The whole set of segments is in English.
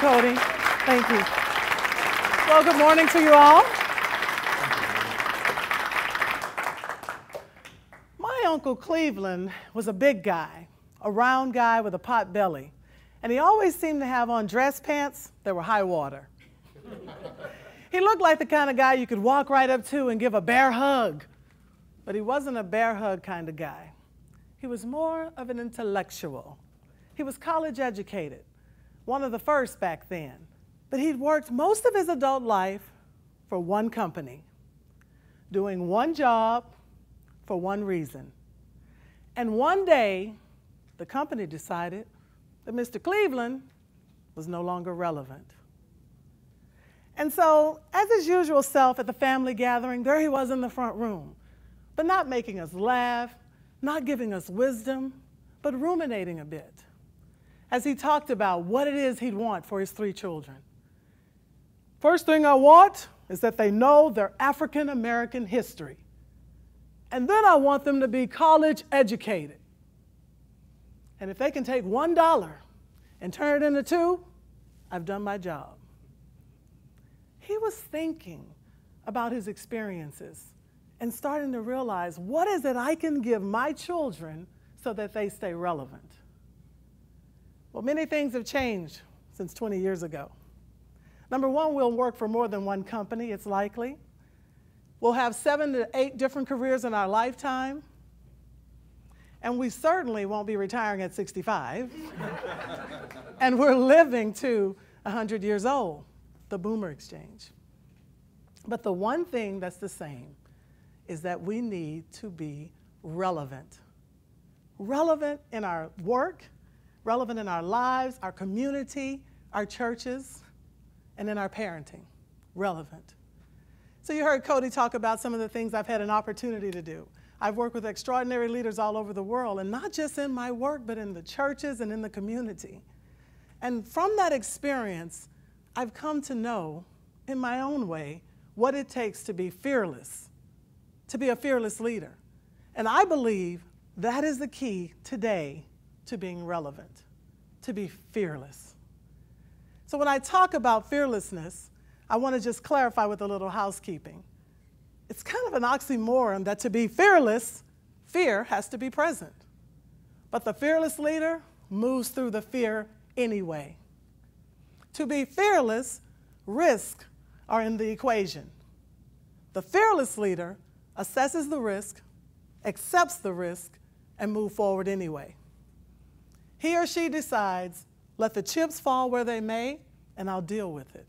Cody. Thank you. Well, good morning to you all. My Uncle Cleveland was a big guy, a round guy with a pot belly, and he always seemed to have on dress pants that were high water. He looked like the kind of guy you could walk right up to and give a bear hug, but he wasn't a bear hug kind of guy. He was more of an intellectual. He was college educated, one of the first back then, but he'd worked most of his adult life for one company, doing one job for one reason. And one day, the company decided that Mr. Cleveland was no longer relevant. And so, as his usual self at the family gathering, there he was in the front room, but not making us laugh, not giving us wisdom, but ruminating a bit, as he talked about what it is he'd want for his 3 children. First thing I want is that they know their African American history. And then I want them to be college educated. And if they can take $1 and turn it into 2, I've done my job. He was thinking about his experiences and starting to realize, what is it I can give my children so that they stay relevant? Well, many things have changed since 20 years ago. Number one, we'll work for more than one company, it's likely. We'll have 7 to 8 different careers in our lifetime. And we certainly won't be retiring at 65. And we're living to 100 years old, the boomer exchange. But the one thing that's the same is that we need to be relevant. Relevant in our work, relevant in our lives, our community, our churches, and in our parenting. Relevant. So you heard Cody talk about some of the things I've had an opportunity to do. I've worked with extraordinary leaders all over the world, and not just in my work, but in the churches and in the community. And from that experience, I've come to know, in my own way, what it takes to be fearless, to be a fearless leader. And I believe that is the key today to being relevant, to be fearless. So when I talk about fearlessness, I want to just clarify with a little housekeeping. It's kind of an oxymoron that to be fearless, fear has to be present. But the fearless leader moves through the fear anyway. To be fearless, risks are in the equation. The fearless leader assesses the risk, accepts the risk, and moves forward anyway. He or she decides, let the chips fall where they may, and I'll deal with it.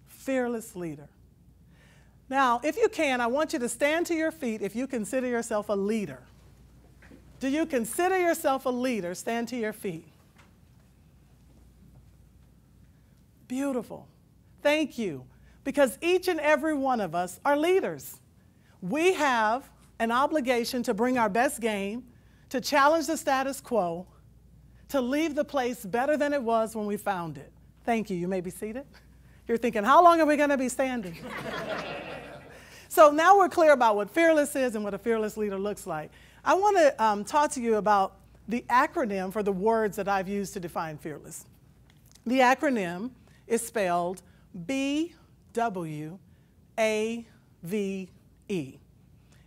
Fearless leader. Now, if you can, I want you to stand to your feet if you consider yourself a leader. Do you consider yourself a leader? Stand to your feet. Beautiful. Thank you. Because each and every one of us are leaders. We have an obligation to bring our best game, to challenge the status quo, to leave the place better than it was when we found it. Thank you. You may be seated. You're thinking, how long are we going to be standing? So now we're clear about what fearless is and what a fearless leader looks like. I want to talk to you about the acronym for the words that I've used to define fearless. The acronym is spelled BWAVE.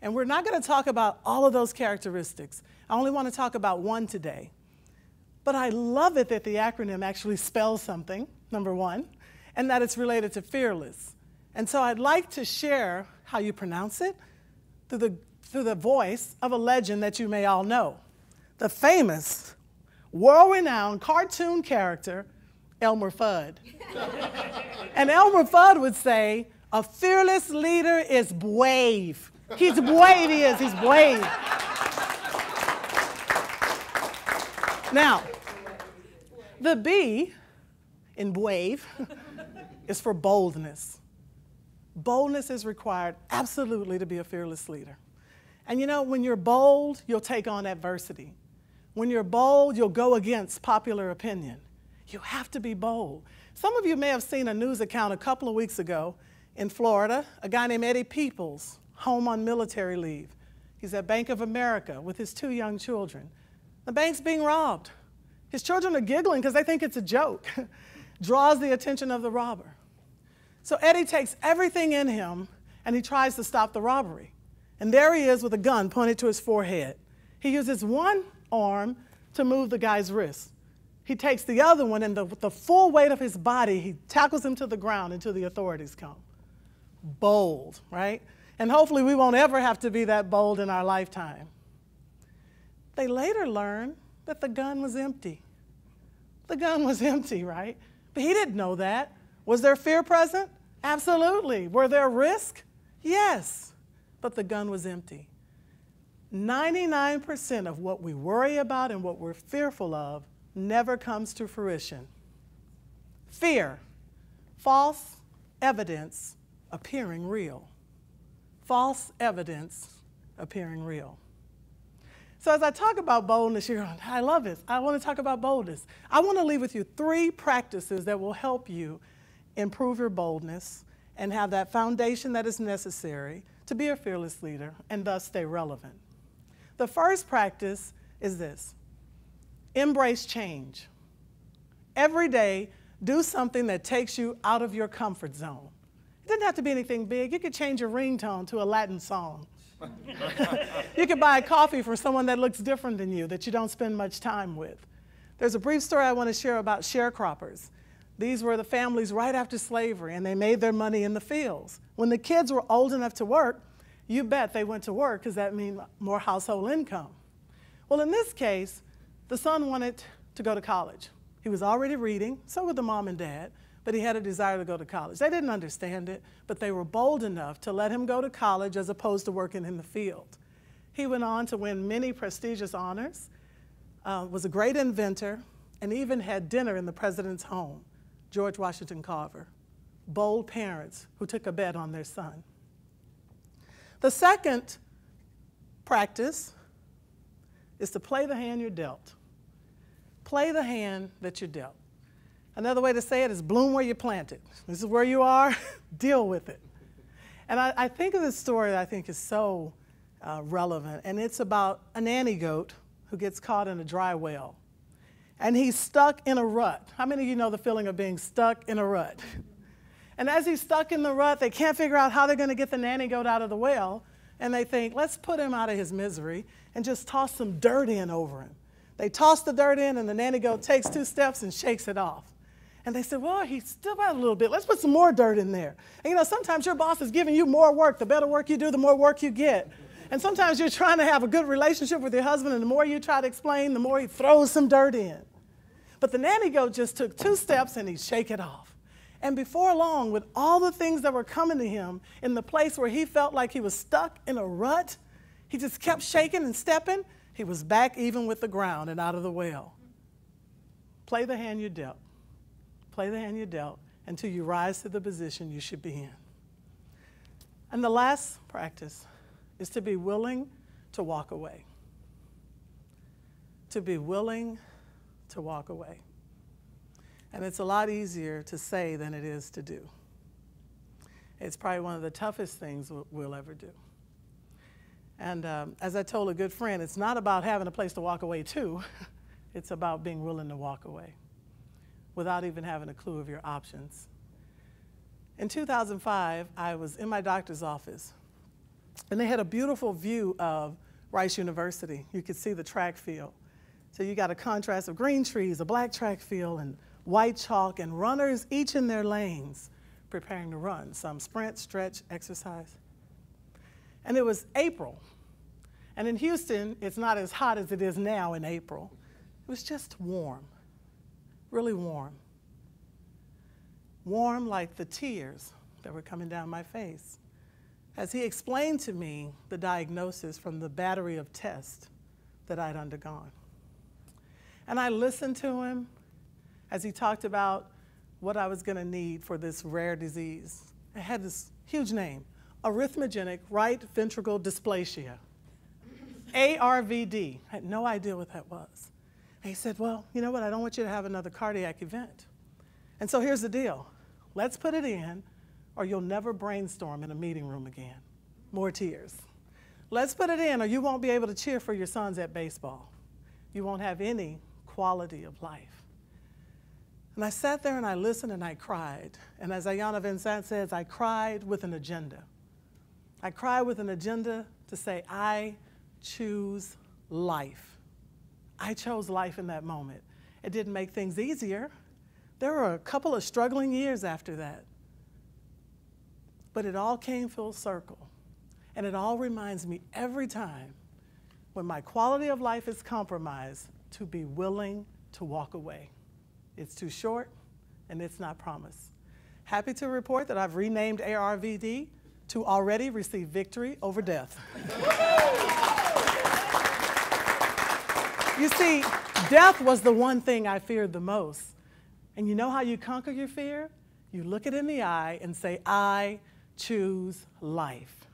And we're not going to talk about all of those characteristics. I only want to talk about one today. But I love it that the acronym actually spells something, number one, and that it's related to fearless. And so I'd like to share how you pronounce it through the voice of a legend that you may all know, the famous, world-renowned cartoon character, Elmer Fudd. And Elmer Fudd would say, a fearless leader is brave. He's brave, he is, he's brave. Now, the B in brave is for boldness. Boldness is required absolutely to be a fearless leader. And you know, when you're bold, you'll take on adversity. When you're bold, you'll go against popular opinion. You have to be bold. Some of you may have seen a news account a couple of weeks ago in Florida, a guy named Eddie Peoples, home on military leave. He's at Bank of America with his 2 young children. The bank's being robbed. His children are giggling because they think it's a joke. draws the attention of the robber. So Eddie takes everything in him and he tries to stop the robbery. And there he is with a gun pointed to his forehead. He uses one arm to move the guy's wrist. He takes the other one and with the full weight of his body, he tackles him to the ground until the authorities come. Bold, right? And hopefully we won't ever have to be that bold in our lifetime. They later learned that the gun was empty. The gun was empty, right? But he didn't know that. Was there fear present? Absolutely. Were there risks? Yes. But the gun was empty. 99% of what we worry about and what we're fearful of never comes to fruition. Fear, false evidence appearing real. False evidence appearing real. So as I talk about boldness, you're going, I love this. I want to talk about boldness. I want to leave with you 3 practices that will help you improve your boldness and have that foundation that is necessary to be a fearless leader and thus stay relevant. The first practice is this: embrace change. Every day, do something that takes you out of your comfort zone. It doesn't have to be anything big. You could change your ringtone to a Latin song. You could buy a coffee from someone that looks different than you, that you don't spend much time with. There's a brief story I want to share about sharecroppers. These were the families right after slavery, and they made their money in the fields. When the kids were old enough to work, you bet they went to work because that means more household income. Well, in this case, the son wanted to go to college. He was already reading, so were the mom and dad, but he had a desire to go to college. They didn't understand it, but they were bold enough to let him go to college as opposed to working in the field. He went on to win many prestigious honors, was a great inventor, and even had dinner in the president's home. George Washington Carver. Bold parents who took a bet on their son. The second practice is to play the hand you're dealt. Play the hand that you're dealt. Another way to say it is bloom where you're planted. This is where you are, deal with it. And I think of this story that I think is so relevant, and it's about a nanny goat who gets caught in a dry well. And he's stuck in a rut. How many of you know the feeling of being stuck in a rut? And as he's stuck in the rut, they can't figure out how they're going to get the nanny goat out of the well. And they think, let's put him out of his misery and just toss some dirt in over him. They toss the dirt in, and the nanny goat takes 2 steps and shakes it off. And they said, well, he's still out a little bit. Let's put some more dirt in there. And you know, sometimes your boss is giving you more work. The better work you do, the more work you get. And sometimes you're trying to have a good relationship with your husband, and the more you try to explain, the more he throws some dirt in. But the nanny goat just took 2 steps and he'd shake it off. And before long, with all the things that were coming to him in the place where he felt like he was stuck in a rut, he just kept shaking and stepping. He was back even with the ground and out of the well. Play the hand you dealt. Play the hand you dealt until you rise to the position you should be in. And the last practice is to be willing to walk away. To be willing to walk away. And it's a lot easier to say than it is to do. It's probably one of the toughest things we'll ever do. And as I told a good friend, it's not about having a place to walk away to. It's about being willing to walk away without even having a clue of your options. In 2005, I was in my doctor's office, and they had a beautiful view of Rice University. You could see the track field. So you got a contrast of green trees, a black track field, and white chalk, and runners each in their lanes preparing to run. Some sprint, stretch, exercise. And it was April. And in Houston, it's not as hot as it is now in April. It was just warm, really warm. Warm like the tears that were coming down my face as he explained to me the diagnosis from the battery of tests that I'd undergone. And I listened to him as he talked about what I was going to need for this rare disease. It had this huge name, arrhythmogenic right ventricle dysplasia, ARVD. I had no idea what that was. And he said, well, you know what, I don't want you to have another cardiac event. And so here's the deal. Let's put it in, or you'll never brainstorm in a meeting room again. More tears. Let's put it in, or you won't be able to cheer for your sons at baseball. You won't have any quality of life. And I sat there and I listened and I cried. And as Ayanna Vincent says, I cried with an agenda. I cried with an agenda to say, I choose life. I chose life in that moment. It didn't make things easier. There were a couple of struggling years after that. But it all came full circle. And it all reminds me every time when my quality of life is compromised to be willing to walk away. It's too short and it's not promised. Happy to report that I've renamed ARVD to already receive victory over death. You see, death was the one thing I feared the most. And you know how you conquer your fear? You look it in the eye and say, I choose life.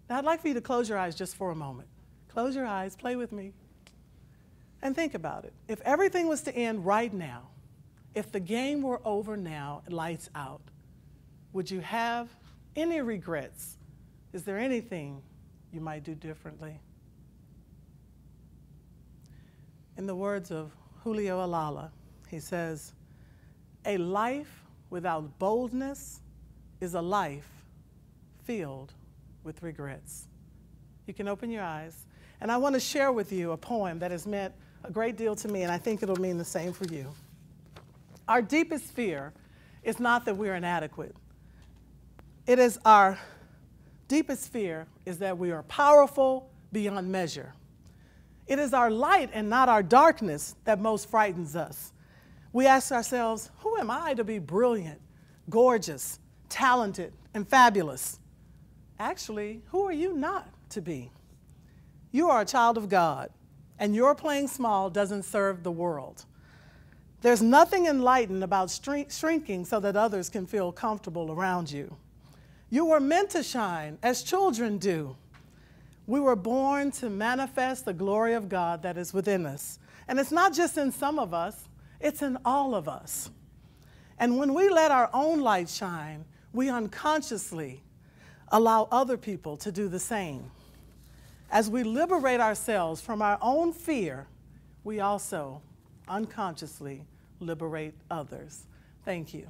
Now, I'd like for you to close your eyes just for a moment. Close your eyes, play with me, and think about it. If everything was to end right now, if the game were over now, lights out, would you have any regrets? Is there anything you might do differently? In the words of Julio Alala, he says, a life without boldness is a life filled with regrets. You can open your eyes. And I want to share with you a poem that has meant a great deal to me, and I think it'll mean the same for you. Our deepest fear is not that we're inadequate. It is our deepest fear is that we are powerful beyond measure. It is our light and not our darkness that most frightens us. We ask ourselves, who am I to be brilliant, gorgeous, talented, and fabulous? Actually, who are you not to be? You are a child of God, and your playing small doesn't serve the world. There's nothing enlightened about shrinking so that others can feel comfortable around you. You were meant to shine as children do. We were born to manifest the glory of God that is within us. And it's not just in some of us, it's in all of us. And when we let our own light shine, we unconsciously allow other people to do the same. As we liberate ourselves from our own fear, we also unconsciously liberate others. Thank you.